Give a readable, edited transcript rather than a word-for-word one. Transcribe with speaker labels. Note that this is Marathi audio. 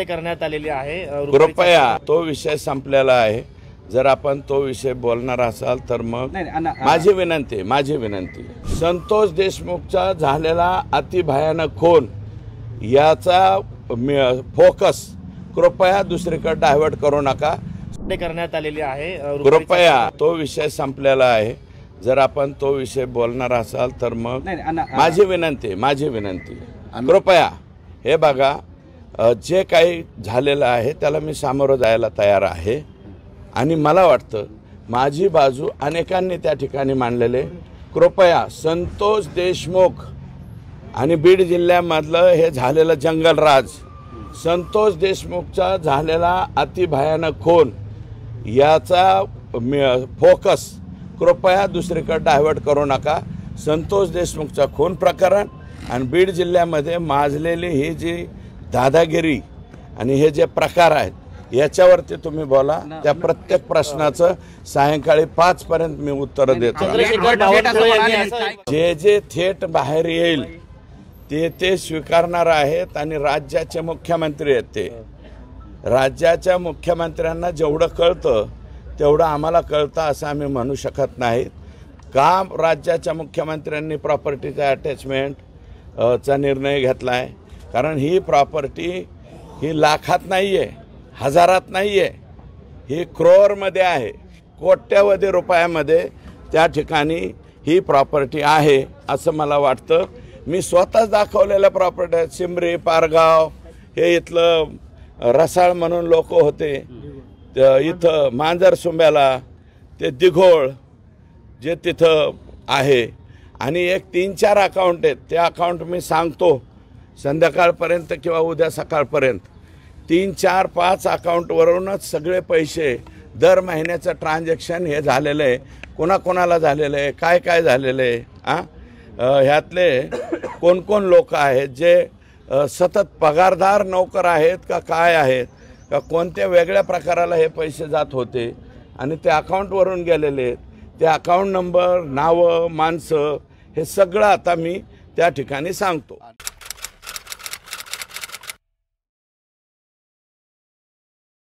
Speaker 1: करण्यात आलेली आहे।
Speaker 2: कृपया तो विषय संपलेला आहे। जर आपण तो विषय बोलणार असाल तर मग माझी विनंती संतोष देशमुखचा झालेला अतिभयानक खून याचा फोकस कृपया दुसरीकडे डायव्हर्ट करू नका।
Speaker 1: करण्यात आलेली आहे।
Speaker 2: कृपया तो विषय संपलेला आहे। जर आपण तो विषय बोलणार असाल तर मग माझी विनंती कृपया हे बघा, जे काही झालेलं आहे त्याला मी सामोरं जायला तयार आहे आणि मला वाटतं माझी बाजू अनेकांनी त्या ठिकाणी मांडलेले। कृपया संतोष देशमुख आणि बीड जिल्ह्यामधलं हे झालेलं जंगलराज, संतोष देशमुखचा झालेला अतिभयानक खून याचा फोकस कृपया दुसरीकडे डायव्हर्ट करू नका। संतोष देशमुखचा खून प्रकरण आणि बीड जिल्ह्यामध्ये माजलेली ही जी दादागिरी आणि हे जे प्रकार आहेत याच्यावरती तुम्ही बोला। त्या प्रत्येक प्रश्नाचं सायंकाळी 5 पर्यंत मी उत्तर देतो। जे थेट बाहेर येईल ते स्वीकारणार आहेत आणि राज्याचे मुख्यमंत्री आहेत। ते राज्याच्या मुख्यमंत्र्यांना जेवढं कळतं तेवढं आम्हाला कळतं असं आम्ही म्हणू शकत नाही। का राज्याच्या मुख्यमंत्र्यांनी प्रॉपर्टीचा अटॅचमेंट चा निर्णय घेतला आहे? कारण ही प्रॉपर्टी ही लाखात नाही आहे, हजारात नाही आहे, ही करोडमध्ये आहे, कोट्यवधी रुपयामध्ये त्या ठिकाणी ही प्रॉपर्टी आहे असं मला वाटतं। मी स्वतःच दाखवलेल्या प्रॉपर्टी आहेत। सिमरी, पारगाव, हे इथलं रसाळ म्हणून लोक होते, इथं मांजरसुंब्याला, ते दिघोळ जे तिथं आहे आणि एक 3-4 अकाउंट आहेत। ते अकाउंट मी सांगतो संध्याकाळपर्यंत किंवा उद्या सकाळपर्यंत। 3-4-5 अकाउंटवरूनच सगळे पैसे दर महिन्याचं ट्रान्झॅक्शन हे झालेलं आहे। कोणाकोणाला झालेलं आहे, काय झालेलं आहे, ह्यातले कोण लोक आहेत जे सतत पगारदार नोकर आहेत का काय आहेत का कोणत्या वेगळ्या प्रकाराला हे पैसे जात होते आणि ते अकाउंटवरून गेलेले आहेत। ते अकाउंट नंबर, नावं, माणसं हे सगळं आता मी त्या ठिकाणी सांगतो।